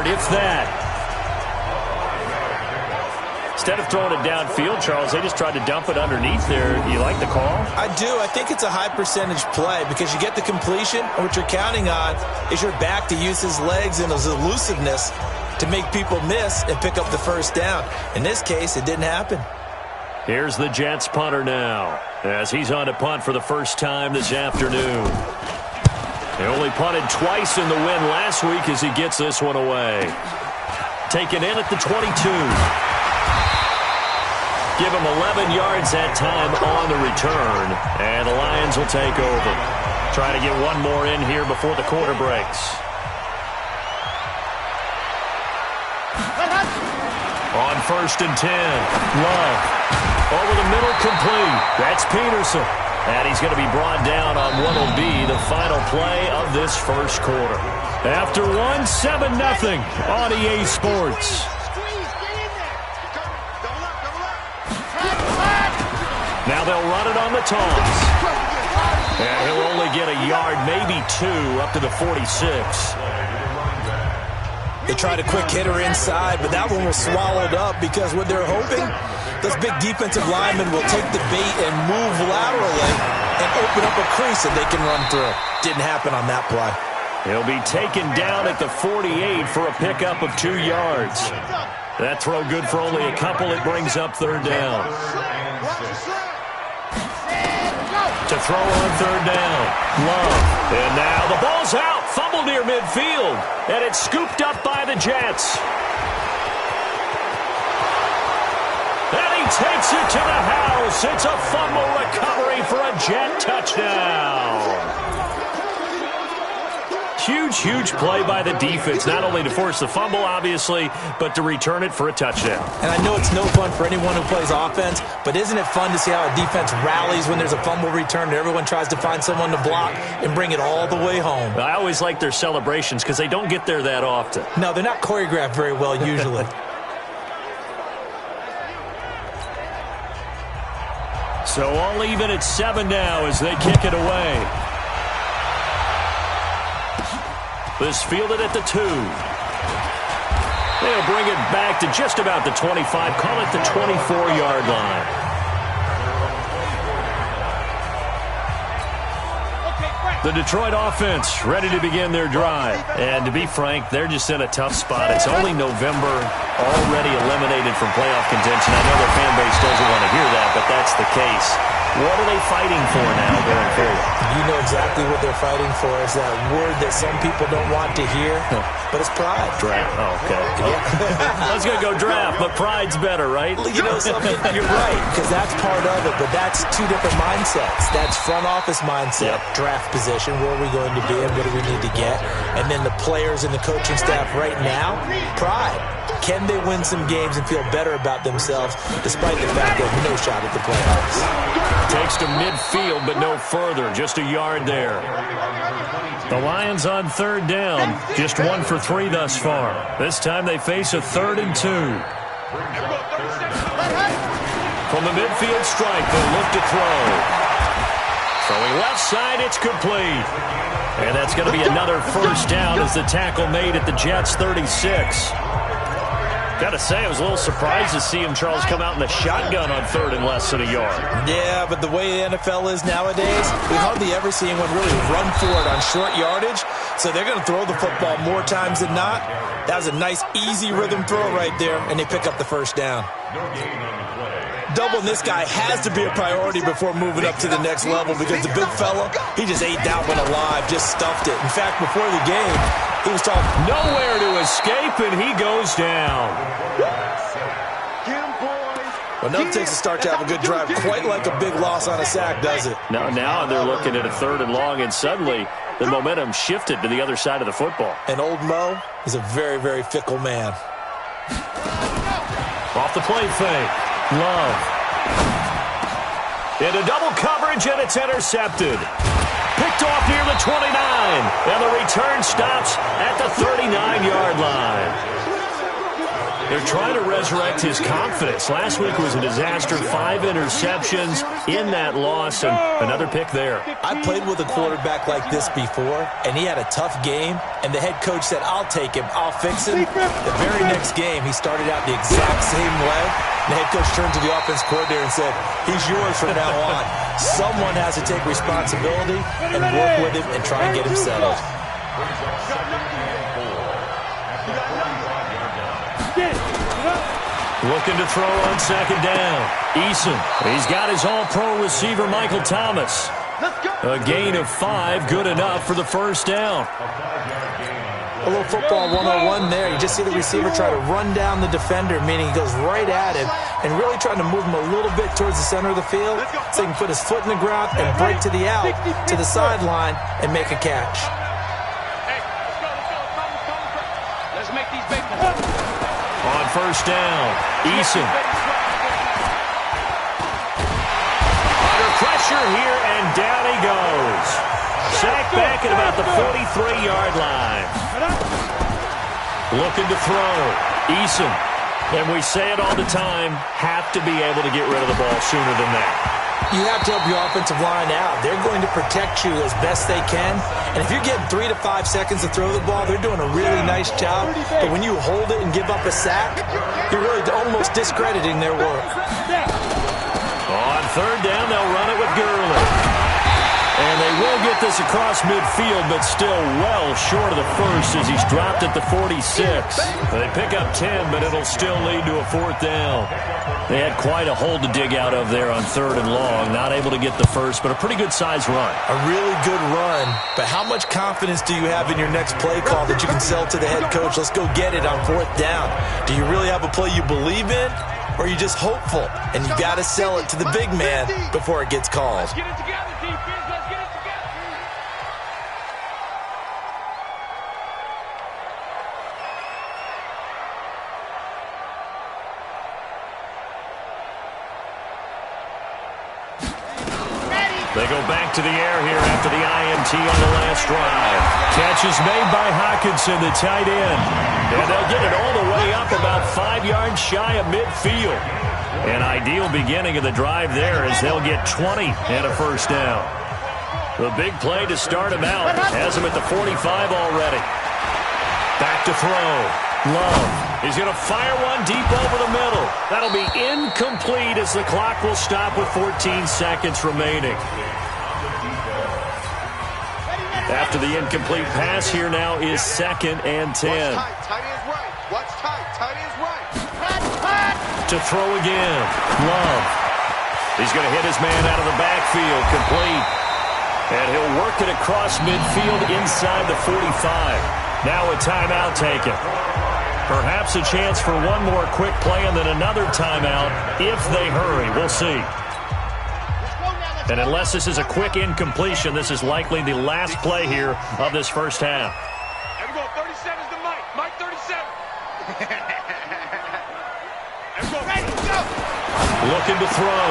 yard, if that. Instead of throwing it downfield, Charles, they just tried to dump it underneath there. You like the call? I do. I think it's a high-percentage play because you get the completion, and what you're counting on is your back to use his legs and his elusiveness to make people miss and pick up the first down. In this case, it didn't happen. Here's the Jets punter now, as he's on to punt for the first time this afternoon. He only punted twice in the win last week as he gets this one away. Taken in at the 22. Give him 11 yards that time on the return, and the Lions will take over. Trying to get one more in here before the quarter breaks. On 1st and 10, Love. Over the middle, complete. That's Peterson. And he's going to be brought down on what will be the final play of this first quarter. After 7-0 on EA Sports. Now they'll run it on the toss. And he'll only get a yard, maybe 2, up to the 46. They tried a quick hitter inside, but that one was swallowed up because what they're hoping, those big defensive linemen will take the bait and move laterally and open up a crease that they can run through. Didn't happen on that play. He'll be taken down at the 48 for a pickup of 2 yards. That throw good for only a couple. It brings up 3rd down. To throw on 3rd down, Love. And now the ball's out. Fumble near midfield. And it's scooped up by the Jets. And he takes it to the house. It's a fumble recovery for a Jet touchdown. Huge play by the defense, not only to force the fumble, obviously, but to return it for a touchdown. And I know it's no fun for anyone who plays offense, but isn't it fun to see how a defense rallies when there's a fumble return and everyone tries to find someone to block and bring it all the way home? I always like their celebrations because they don't get there that often. No, they're not choreographed very well usually. So all even at 7 now as they kick it away. This fielded at the 2. They'll bring it back to just about the 25. Call it the 24-yard line. The Detroit offense ready to begin their drive. And to be frank, they're just in a tough spot. It's only November, already eliminated from playoff contention. I know their fan base doesn't want to hear that, but that's the case. What are they fighting for now going forward? You know exactly what they're fighting for. Is that word that some people don't want to hear, but it's pride. Draft. Oh, okay. I was going to go draft, but pride's better, right? You know something? You're right, because that's part of it, but that's 2 different mindsets. That's front office mindset, draft position, where are we going to be and what do we need to get? And then the players and the coaching staff right now, pride. Can they win some games and feel better about themselves despite the fact they have no shot at the playoffs? Takes to midfield, but no further. Just a yard there. The Lions on 3rd down. Just 1 for 3 thus far. This time they face a 3rd and 2. From the midfield strike, they'll look to throw. Throwing left side, it's complete. And that's going to be another first down as the tackle made at the Jets' 36. Got to say, I was a little surprised to see him, Charles, come out in the shotgun on 3rd and less than a yard. Yeah, but the way the NFL is nowadays, we hardly ever see anyone really run for it on short yardage. So they're going to throw the football more times than not. That was a nice, easy rhythm throw right there, and they pick up the first down. Doubling this guy has to be a priority before moving up to the next level because the big fella, he just ate that one alive, just stuffed it. In fact, before the game, he was talking nowhere to escape, and he goes down. Well, nothing takes a start to have a good drive, quite like a big loss on a sack, does it? Now they're looking at a 3rd and long, and suddenly the momentum shifted to the other side of the football. And old Mo is a very, very fickle man. Off the play fake. Love. Into double coverage, and it's intercepted. Picked off near the 29, and the return stops at the 39-yard line. They're trying to resurrect his confidence. Last week was a disaster. 5 interceptions in that loss, and another pick there. I played with a quarterback like this before, and he had a tough game, and the head coach said, I'll take him, I'll fix him. The very next game, he started out the exact same way. The head coach turned to the offense coordinator and said, he's yours from now on. Someone has to take responsibility and work with him and try and get him settled. Looking to throw on second down. Eason. He's got his all-pro receiver, Michael Thomas. A gain of 5, good enough for the first down. A little football 101 there. You just see the receiver try to run down the defender, meaning he goes right at him and really trying to move him a little bit towards the center of the field so he can put his foot in the ground and break to the out, to the sideline, and make a catch. Let's make these big On first down, Eason. Under pressure here, and down he goes. Sacked back at about the 43-yard line. Looking to throw. Eason. And we say it all the time, have to be able to get rid of the ball sooner than that. You have to help your offensive line out. They're going to protect you as best they can. And if you're getting 3 to 5 seconds to throw the ball, they're doing a really nice job. But when you hold it and give up a sack, you're really almost discrediting their work. On third down, they'll run it with Gurley. And they will get this across midfield, but still well short of the first as he's dropped at the 46. They pick up 10, but it'll still lead to a fourth down. They had quite a hole to dig out of there on third and long. Not able to get the first, but a pretty good-sized run. A really good run, but how much confidence do you have in your next play call that you can sell to the head coach? Let's go get it on fourth down. Do you really have a play you believe in, or are you just hopeful? And you got to sell it to the big man before it gets called. Let's get it together, defense. Let's get it together. They go back to the air here after the INT on the last drive. Catch is made by Hockenson, the tight end. And they'll get it all the way up about 5 yards shy of midfield. An ideal beginning of the drive there as they'll get 20 and a first down. The big play to start him out has him at the 45 already. Back to throw. Love. He's going to fire one deep over the middle. That'll be incomplete as the clock will stop with 14 seconds remaining. After the incomplete pass, here now is second and 10. Tight end's right. Watch tight. Tight end's right. To throw again. Love. He's going to hit his man out of the backfield. Complete. And he'll work it across midfield inside the 45. Now a timeout taken. Perhaps a chance for one more quick play and then another timeout if they hurry. We'll see. And unless this is a quick incompletion, this is likely the last play here of this first half. There we go. 37's the Mike. Mike 37. There we go. Ready, go. Looking to throw.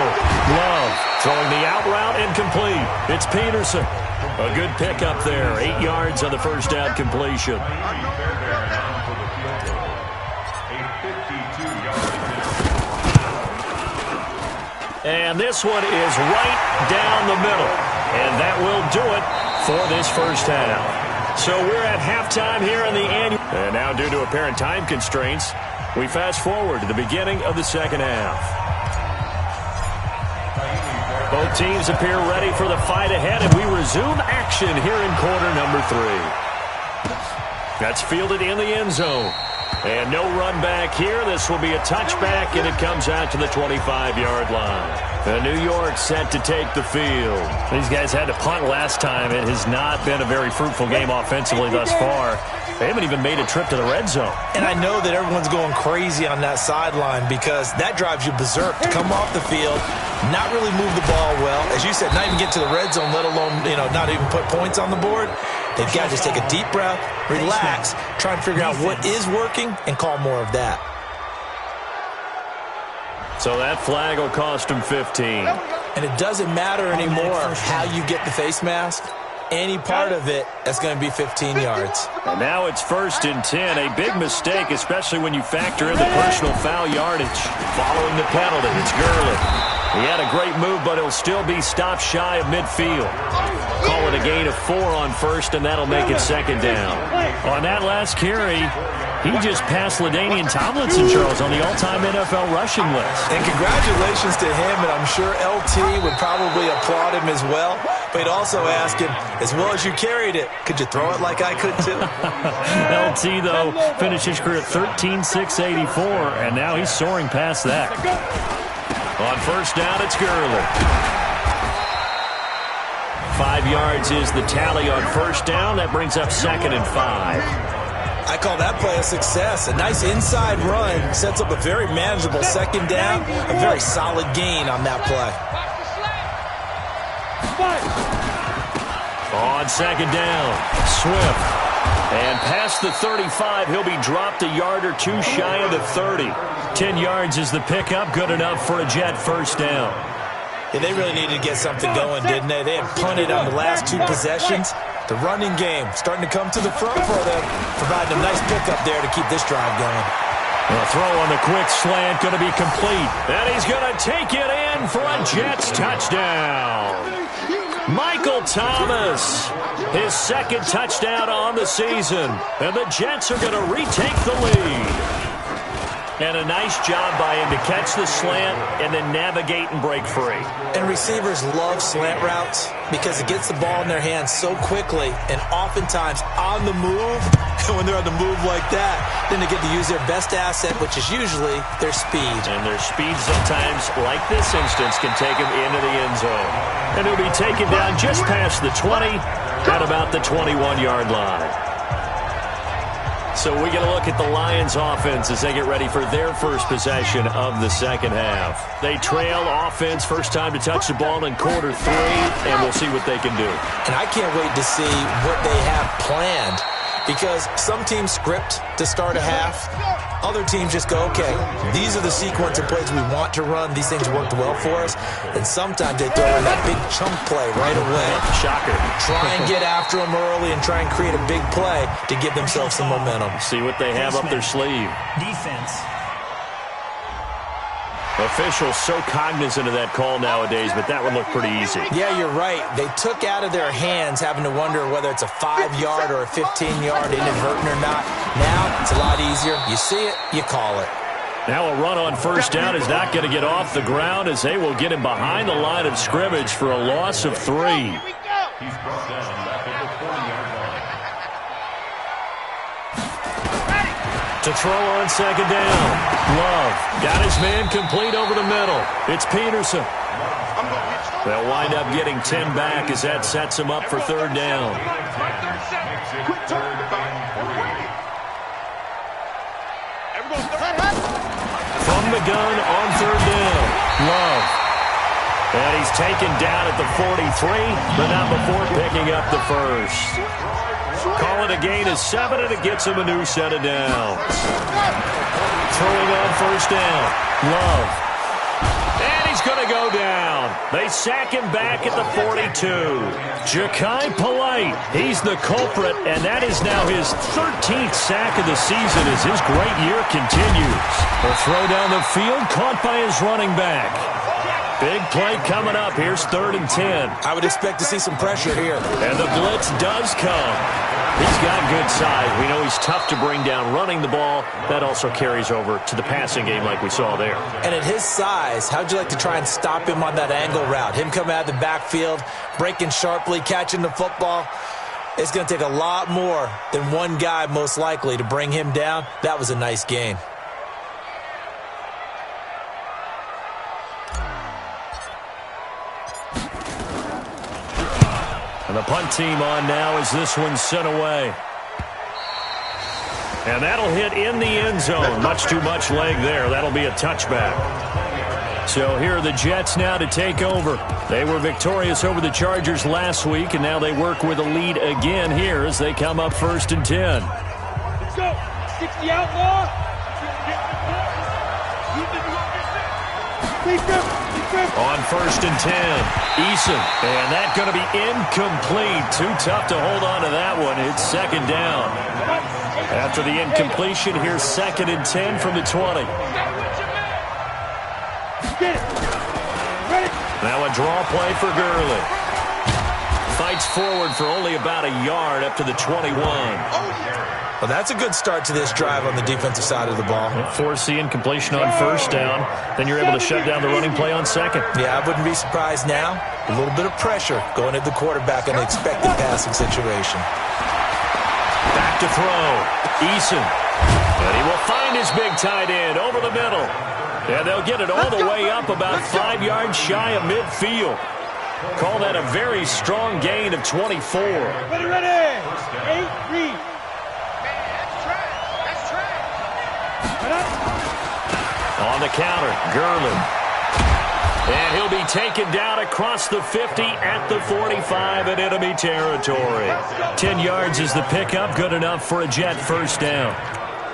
Love. Throwing the out route incomplete. It's Peterson. A good pickup there. 8 yards on the first down completion. And this one is right down the middle. And that will do it for this first half. So we're at halftime here in the annual. And now due to apparent time constraints, we fast forward to the beginning of the second half. Both teams appear ready for the fight ahead, and we resume action here in quarter number 3. That's fielded in the end zone. And no run back here. This will be a touchback, and it comes out to the 25-yard line. New York set to take the field. These guys had to punt last time. It has not been a very fruitful game offensively thus far. They haven't even made a trip to the red zone. And I know that everyone's going crazy on that sideline because that drives you berserk to come off the field, not really move the ball well. As you said, not even get to the red zone, let alone, not even put points on the board. They've got to just take a deep breath, relax, try and figure out what is working, and call more of that. So that flag will cost him 15. And it doesn't matter anymore how you get the face mask. any part of it, that's going to be 15 yards. And now it's 1st and 10. A big mistake, especially when you factor in the personal foul yardage. Following the penalty, it's Gurley. He had a great move, but he'll still be stopped shy of midfield. Call it a gain of 4 on 1st, and that'll make it 2nd down. On that last carry, he just passed LaDainian Tomlinson, Charles, on the all-time NFL rushing list. And congratulations to him, and I'm sure LT would probably applaud him as well. But he'd also ask him, as well as you carried it, could you throw it like I could too? LT, though, finished his career at 13,684, and now he's soaring past that. On 1st down, it's Gurley. 5 yards is the tally on 1st down. That brings up 2nd and 5. I call that play a success. A nice inside run sets up a very manageable 2nd down. A very solid gain on that play. On 2nd down, Swift. And past the 35, he'll be dropped a yard or 2 shy of the 30. 10 yards is the pickup, good enough for a Jet 1st down. Yeah, they really needed to get something going, didn't they? They had punted on the last 2 possessions. The running game starting to come to the front for them, providing a nice pickup there to keep this drive going. A throw on the quick slant, going to be complete. And he's going to take it in for a Jets touchdown. Michael Thomas, his 2nd touchdown on the season. And the Jets are going to retake the lead. And a nice job by him to catch the slant and then navigate and break free. And receivers love slant routes because it gets the ball in their hands so quickly and oftentimes on the move. And when they're on the move like that, then they get to use their best asset, which is usually their speed. And their speed sometimes, like this instance, can take them into the end zone. And he'll be taken down just past the 20 at about the 21-yard line. So we get a look at the Lions offense as they get ready for their first possession of the 2nd half. They trail offense, first time to touch the ball in quarter 3, and we'll see what they can do. And I can't wait to see what they have planned because some teams script to start a half. Other teams just go, okay, these are the sequence of plays we want to run. These things worked well for us. And sometimes they throw in that big chunk play right away. Shocker. Try and get after them early and try and create a big play to give themselves some momentum. See what they have up their sleeve. Defense. Officials so cognizant of that call nowadays, but that would look pretty easy. Yeah, you're right. They took out of their hands having to wonder whether it's a 5-yard or a 15-yard inadvertent or not. Now it's a lot easier. You see it, you call it. Now a run on 1st down is not going to get off the ground as they will get him behind the line of scrimmage for a loss of 3. He's brought down back at the 40-yard line. To throw on 2nd down. Love got his man complete over the middle. It's Peterson. They'll wind up getting 10 back as that sets him up for 3rd down. From the gun on 3rd down. Love. And he's taken down at the 43, but not before picking up the 1st. Call it a gain of 7, and it gets him a new set of downs. Throwing on 1st down. Love. And he's going to go down. They sack him back at the 42. Ja'Kai Polite, he's the culprit, and that is now his 13th sack of the season as his great year continues. A throw down the field, caught by his running back. Big play coming up. Here's 3rd and 10. I would expect to see some pressure here. And the blitz does come. He's got good size. We know he's tough to bring down running the ball. That also carries over to the passing game like we saw there. And at his size, how'd you like to try and stop him on that angle route? Him coming out of the backfield, breaking sharply, catching the football. It's going to take a lot more than one guy most likely to bring him down. That was a nice game. And the punt team on now as this one's sent away. And that'll hit in the end zone. Much too much leg there. That'll be a touchback. So here are the Jets now to take over. They were victorious over the Chargers last week, and now they work with a lead again here as they come up 1st and 10. Let's go. 60 outlaw. You think you're going to get this? On 1st and 10, Eason. And that's going to be incomplete. Too tough to hold on to that one. It's 2nd down. After the incompletion, here's 2nd and 10 from the 20. Now a draw play for Gurley. Fights forward for only about a yard up to the 21. Well, that's a good start to this drive on the defensive side of the ball. Force the incompletion on 1st down. Then you're able to shut down the running play on 2nd. Yeah, I wouldn't be surprised now. A little bit of pressure going at the quarterback in an expected passing situation. Back to throw. Eason. And he will find his big tight end over the middle. And they'll get it all the way up about 5 yards shy of midfield. Call that a very strong gain of 24. Ready. 8, read. On the counter, Gurley. And he'll be taken down across the 50 at the 45 in enemy territory. 10 yards is the pickup, good enough for a Jet 1st down.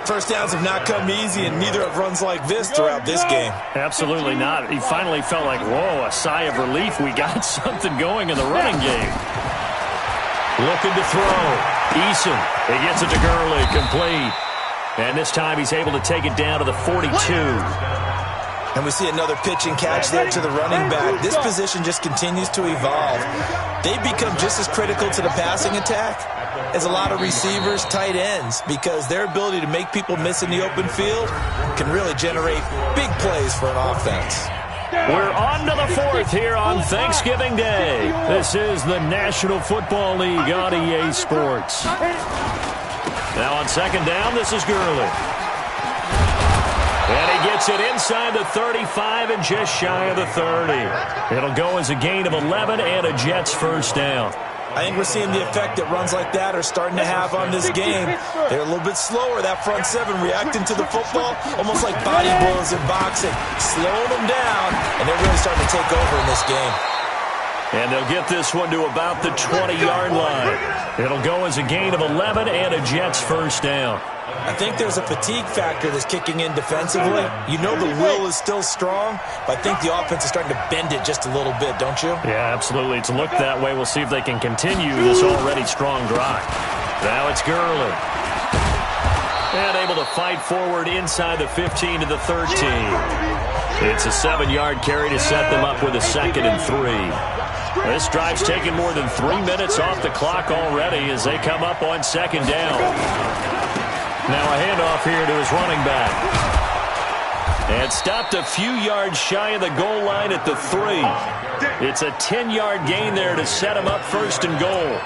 First downs have not come easy, and neither have runs like this throughout this game. Absolutely not. He finally felt like, whoa, a sigh of relief. We got something going in the running game. Looking to throw. Eason. He gets it to Gurley, complete. And this time he's able to take it down to the 42. And we see another pitch and catch there to the running back. This position just continues to evolve. They've become just as critical to the passing attack as a lot of receivers, tight ends, because their ability to make people miss in the open field can really generate big plays for an offense. We're on to the 4th here on Thanksgiving Day. This is the National Football League on EA Sports. Now on 2nd down, this is Gurley. And he gets it inside the 35 and just shy of the 30. It'll go as a gain of 11 and a Jets 1st down. I think we're seeing the effect that runs like that are starting to have on this game. They're a little bit slower, that front 7, reacting to the football, almost like body blows in boxing, slowing them down, and they're really starting to take over in this game. And they'll get this one to about the 20-yard line. It'll go as a gain of 11 and a Jets 1st down. I think there's a fatigue factor that's kicking in defensively. You know the will is still strong, but I think the offense is starting to bend it just a little bit, don't you? Yeah, absolutely. It's looked that way. We'll see if they can continue this already strong drive. Now it's Gurley. And able to fight forward inside the 15 to the 13. It's a 7-yard carry to set them up with a 2nd and 3. This drive's taken more than 3 minutes off the clock already as they come up on 2nd down. Now a handoff here to his running back. And stopped a few yards shy of the goal line at the 3. It's a 10-yard gain there to set him up 1st and goal.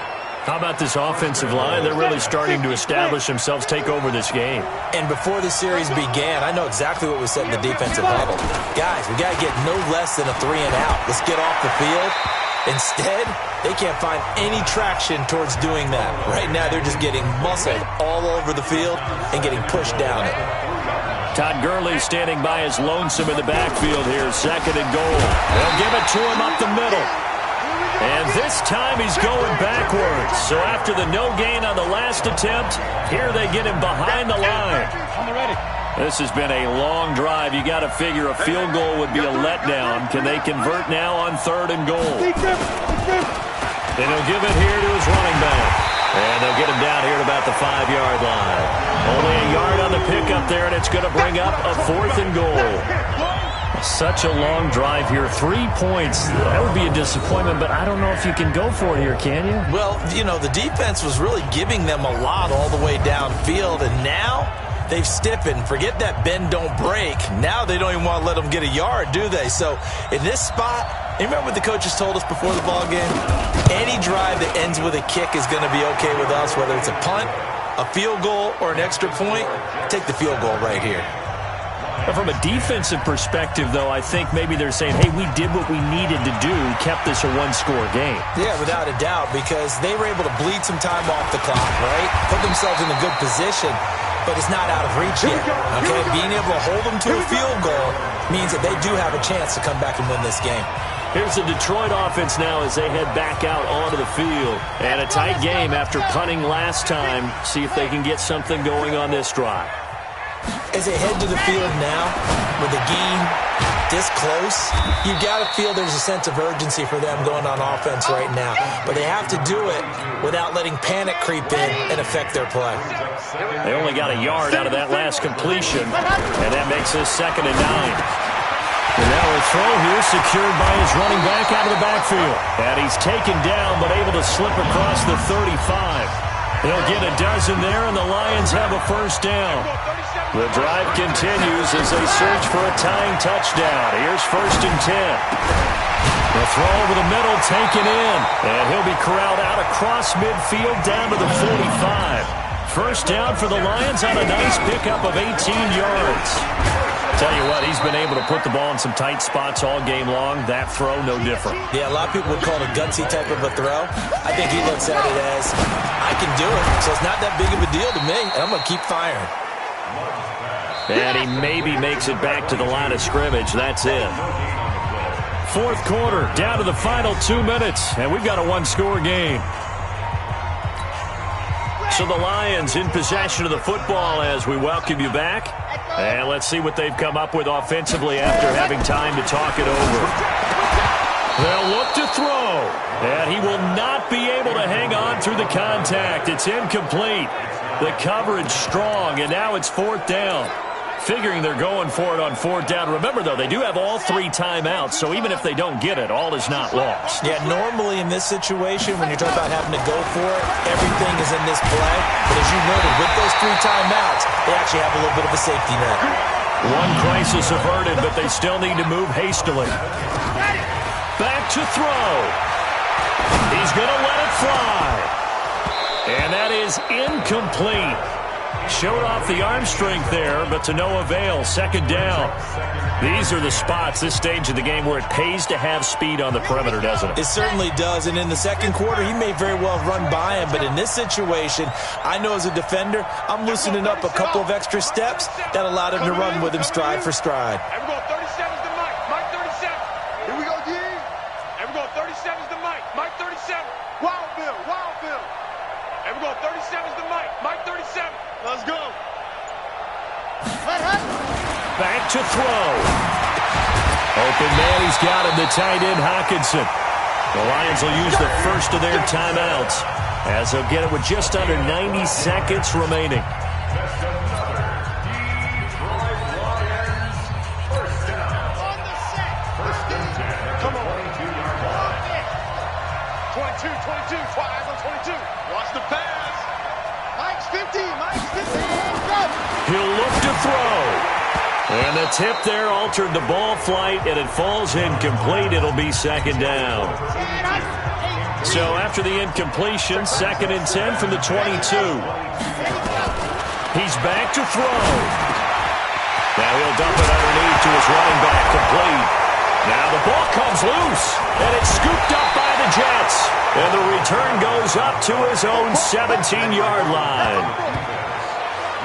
How about this offensive line? They're really starting to establish themselves, take over this game. And before the series began, I know exactly what was said in the defensive huddle. Guys, we got to get no less than a 3 and out. Let's get off the field. Instead, they can't find any traction towards doing that. Right now, they're just getting muscled all over the field and getting pushed down it. Todd Gurley standing by his lonesome in the backfield here, 2nd and goal. They'll give it to him up the middle. And this time he's going backwards. So after the no gain on the last attempt, here they get him behind the line. This has been a long drive. You got to figure a field goal would be a letdown. Can they convert now on 3rd and goal? And he'll give it here to his running back. And they'll get him down here at about the 5-yard line. Only a yard on the pickup there, and it's going to bring up a 4th and goal. Such a long drive here. 3 points. That would be a disappointment, but I don't know if you can go for it here, can you? Well, you know, the defense was really giving them a lot all the way downfield, and now they've stiffened. Forget that bend, don't break. Now they don't even want to let them get a yard, do they? So in this spot, you remember what the coaches told us before the ball game? Any drive that ends with a kick is going to be okay with us, whether it's a punt, a field goal, or an extra point. Take the field goal right here. From a defensive perspective, though, I think maybe they're saying, hey, we did what we needed to do, kept this a one-score game. Yeah, without a doubt, because they were able to bleed some time off the clock, right? Put themselves in a good position, but it's not out of reach yet, okay? Being able to hold them to a field goal means that they do have a chance to come back and win this game. Here's the Detroit offense now as they head back out onto the field. And a tight game after punting last time. See if they can get something going on this drive. As they head to the field now, with the game this close, you've got to feel there's a sense of urgency for them going on offense right now. But they have to do it without letting panic creep in and affect their play. They only got a yard out of that last completion, and that makes this 2nd and 9. And now a throw here secured by his running back out of the backfield. And he's taken down but able to slip across the 35. They'll get a dozen there, and the Lions have a first down. The drive continues as they search for a tying touchdown. Here's 1st and 10. The throw over the middle taken in, and he'll be corralled out across midfield down to the 45. First down for the Lions on a nice pickup of 18 yards. Tell you what, he's been able to put the ball in some tight spots all game long. That throw, no different. Yeah, a lot of people would call it a gutsy type of a throw. I think he looks at it as, I can do it, so it's not that big of a deal to me, and I'm going to keep firing. And he maybe makes it back to the line of scrimmage. That's it. 4th quarter, down to the final 2 minutes, and we've got a one-score game. So the Lions in possession of the football as we welcome you back. And let's see what they've come up with offensively after having time to talk it over. They'll look to throw, and he will not be able to hang on through the contact. It's incomplete. The coverage strong, and now it's 4th down. Figuring they're going for it on 4th down. Remember, though, they do have all 3 timeouts, so even if they don't get it, all is not lost. Yeah, normally in this situation, when you're talking about having to go for it, everything is in this play. But as you noted, with those 3 timeouts, they actually have a little bit of a safety net. One crisis averted, but they still need to move hastily. Back to throw. He's going to let it fly. And that is incomplete. Showed off the arm strength there, but to no avail. 2nd down. These are the spots, this stage of the game, where it pays to have speed on the perimeter, doesn't it? It certainly does, and in the 2nd quarter, he may very well run by him, but in this situation, I know as a defender, I'm loosening up a couple of extra steps that allowed him to run with him stride for stride. And we're going 37's the Mike. Mike 37. Here we go, D. And we're going 37's the Mike. Mike 37. Wild Bill. Wild Bill. And we're going 37's the Mike. Mike 37. Let's go. Back to throw. Open man, he's got him, the tight end, Hawkinson. The Lions will use the first of their timeouts as they'll get it with just under 90 seconds remaining. Come on. 22, 22, 5 on 22. Watch the pass. Mike's 50, Mike's 50. Go. He'll look to throw. And the tip there altered the ball flight, and it falls incomplete. It'll be 2nd down. So after the incompletion, 2nd and 10 from the 22. He's back to throw. Now he'll dump it underneath to his running back, complete. Now the ball comes loose, and it's scooped up by the Jets. And the return goes up to his own 17-yard line.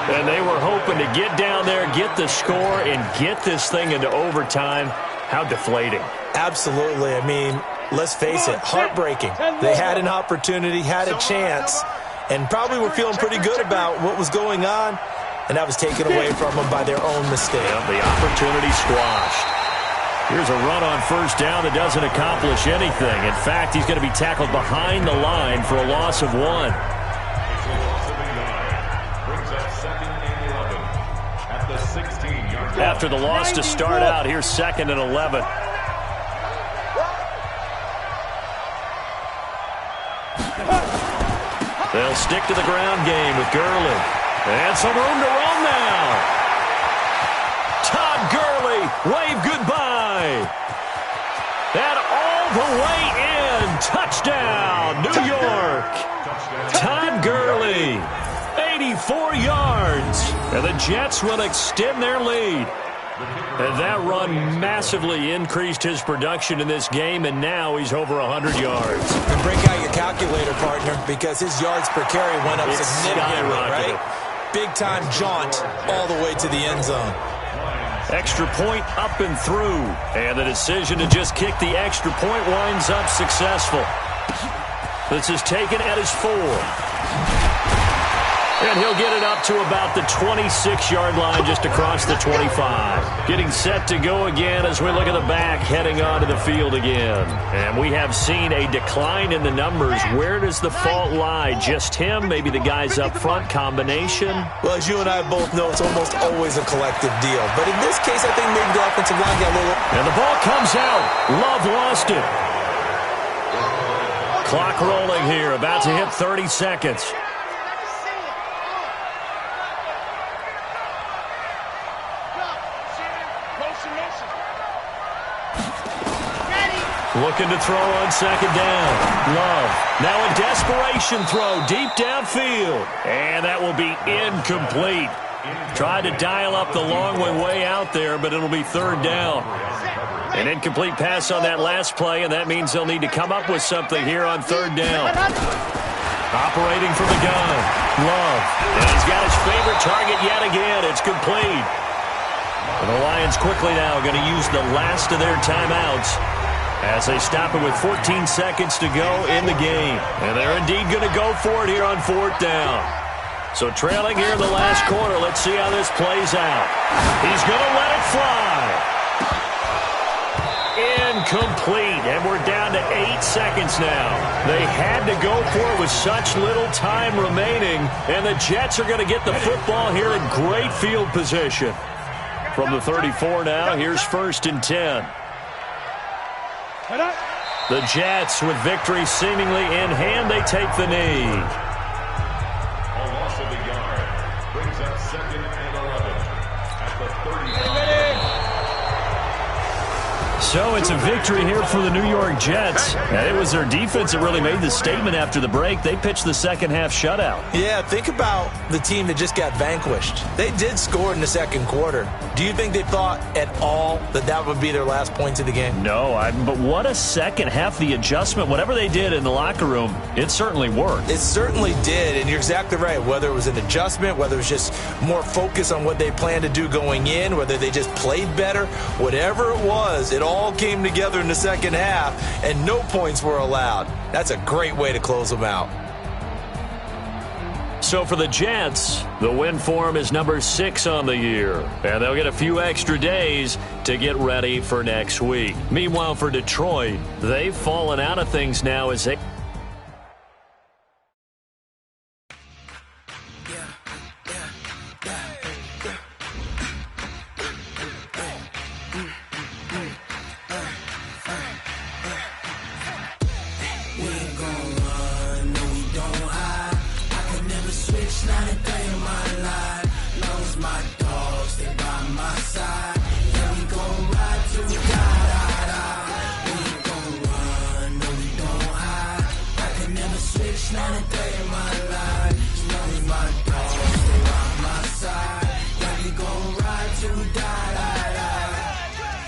And they were hoping to get down there, get the score, and get this thing into overtime. How deflating. Absolutely. I mean, let's face it, heartbreaking. They had an opportunity, had a chance, and probably were feeling pretty good about what was going on, and that was taken away from them by their own mistake. Yeah, the opportunity squashed. Here's a run on 1st down that doesn't accomplish anything. In fact, he's going to be tackled behind the line for a loss of 1. After the loss to start out, here's 2nd and 11. They'll stick to the ground game with Gurley. And some room to roam now. Todd Gurley, wave goodbye. And all the way in. Touchdown, New York. Todd Gurley. 84 yards. And the Jets will extend their lead. And that run massively increased his production in this game, and now he's over 100 yards. And break out your calculator, partner, because his yards per carry went up significantly, right? Big-time jaunt all the way to the end zone. Extra point up and through. And the decision to just kick the extra point winds up successful. This is taken at his 4. And he'll get it up to about the 26-yard line just across the 25. Getting set to go again as we look at the back heading onto the field again. And we have seen a decline in the numbers. Where does the fault lie? Just him? Maybe the guys up front? Combination? Well, as you and I both know, it's almost always a collective deal. But in this case, I think maybe the offensive line got a little... And the ball comes out. Love lost it. Clock rolling here. About to hit 30 seconds. Looking to throw on second down. Love. Now a desperation throw deep downfield. And that will be incomplete. Tried to dial up the long one way out there, but it'll be third down. An incomplete pass on that last play, and that means they'll need to come up with something here on third down. Operating from the gun. Love. And he's got his favorite target yet again. It's complete. And the Lions quickly now going to use the last of their timeouts as they stop it with 14 seconds to go in the game. And they're indeed going to go for it here on fourth down. So trailing here in the last quarter, let's see how this plays out. He's going to let it fly. Incomplete, and we're down to 8 seconds now. They had to go for it with such little time remaining, and the Jets are going to get the football here in great field position. From the 34 now, here's 1st and 10. The Jets, with victory seemingly in hand, they take the knee. A loss of a yard brings up 2nd and 11 at the 35. So it's a victory here for the New York Jets. And it was their defense that really made the statement after the break. They pitched the second half shutout. Yeah, think about the team that just got vanquished. They did score in the second quarter. Do you think they thought at all that that would be their last points of the game? No, but what a second half. The adjustment, whatever they did in the locker room, it certainly worked. It certainly did, and you're exactly right. Whether it was an adjustment, whether it was just more focus on what they planned to do going in, whether they just played better, whatever it was, it all came together in the second half, and no points were allowed. That's a great way to close them out. So for the Jets, the win form is number 6 on the year. And they'll get a few extra days to get ready for next week. Meanwhile, for Detroit, they've fallen out of things now as they...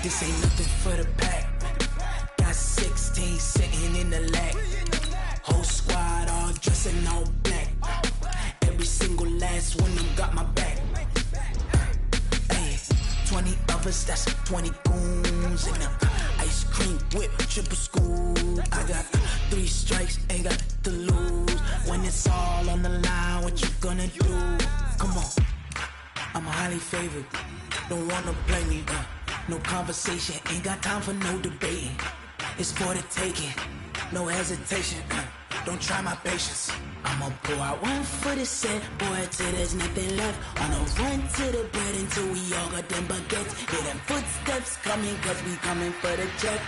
This ain't nothing for the pack. Got 16 sitting in the lag. Whole squad all dressing all black. Every single last one of them got my back. Hey, 20 of us, that's 20 goons in them. Ice cream whip, triple scoop. I got 3 strikes, ain't got to lose. When it's all on the line, what you gonna do? Come on, I'm highly favored. Don't wanna play me, no conversation, ain't got time for no debating. It's for the taking, no hesitation. Don't try my patience. I'ma pull out one for the set, boy, till there's nothing left. On a run to the bed until we all got them baguettes. Hear them footsteps coming, cause we coming for the check.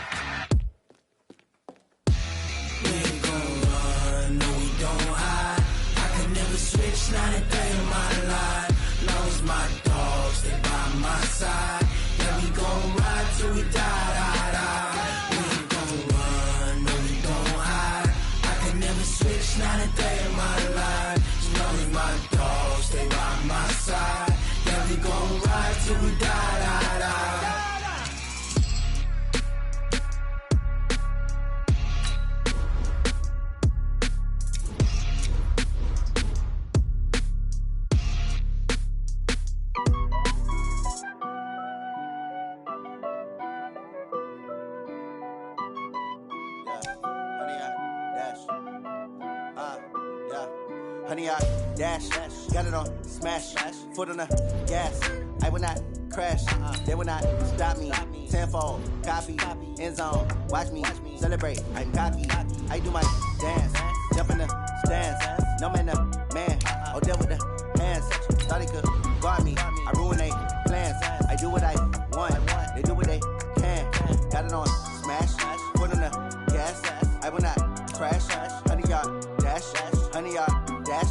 We ain't gon' run, no we don't hide. I can never switch, not a day in my life. Long as my dogs, they by my side. Yeah, we gon' ride till we die, die, die. We ain't gon' run, no we don't hide. I can never switch, not a day in my life. As long as my dogs, they by my side. Yeah, we gon' ride till we die, die, die. Honey, I dash. Got it on smash, foot on the gas. I will not crash, they will not stop me. Tenfold, copy, end zone, watch me celebrate. I'm cocky, I do my dance, jump in the stands. No man, man, oh deal with the hands. Thought he could guard me, I ruin they plans. I do what I want, they do what they can. Got it on smash, foot on the gas. I will not crash, 100-yard dash, 100-yard dash,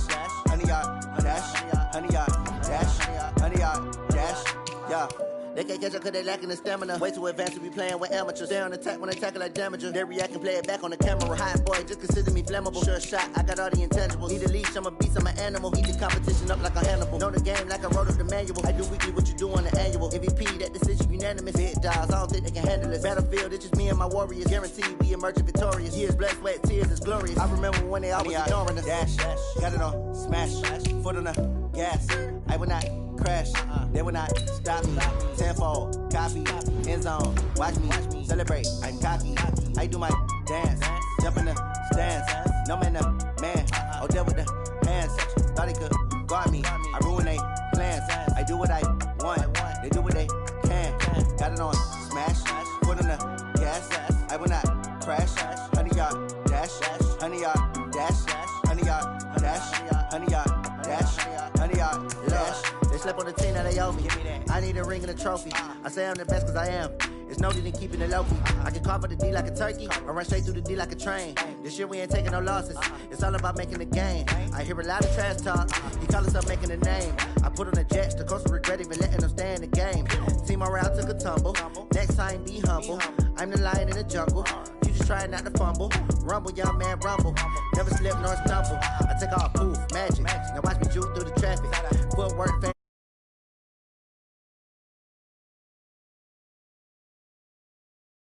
100-yard dash, 100-yard dash, 100-yard dash, yeah. They can't catch up cause they lacking the stamina. Way too advanced to be playing with amateurs. Stay on attack when they tackle like damager. They react and play it back on the camera. Hot boy, just consider me flammable. Sure shot, I got all the intangibles. Need a leash, I'm a beast, I'm an animal. Eat the competition up like a Hannibal. Know the game like I wrote up the manual. I do weekly what you do on the annual. MVP, that decision unanimous. Big dials, I don't think they can handle it. Battlefield, it's just me and my warriors. Guaranteed we emerging victorious. Years, blood, sweat, tears, it's glorious. I remember when they always ignoring us. Dash, got it on smash, foot on the gas. I will not crash, they will not stop me. Tenfold, copy, end zone, watch me celebrate. I'm cocky, I do my dance, jump in the stands. No man, man, oh deal with the hands. Thought he could guard me, I ruin they plans. I do what I want, they do what they can. Got it on smash, foot on the gas. I will not crash, 100-yard dash, 100-yard dash, 100-yard dash, 100-yard dash, 100-yard dash. They slept on the team, now they owe me. I need a ring and a trophy. I say I'm the best cause I am. It's no need in keeping it low-key. I can carve for the D like a turkey, or run straight through the D like a train. This year we ain't taking no losses. It's all about making the game. I hear a lot of trash talk. He call himself making a name. I put on the Jets, the coach will regret even letting them stay in the game. Team morale took a tumble. Next time be humble. I'm the lion in the jungle. You just trying not to fumble. Rumble, young man, rumble. Never slip nor stumble. I take off poof, magic. Now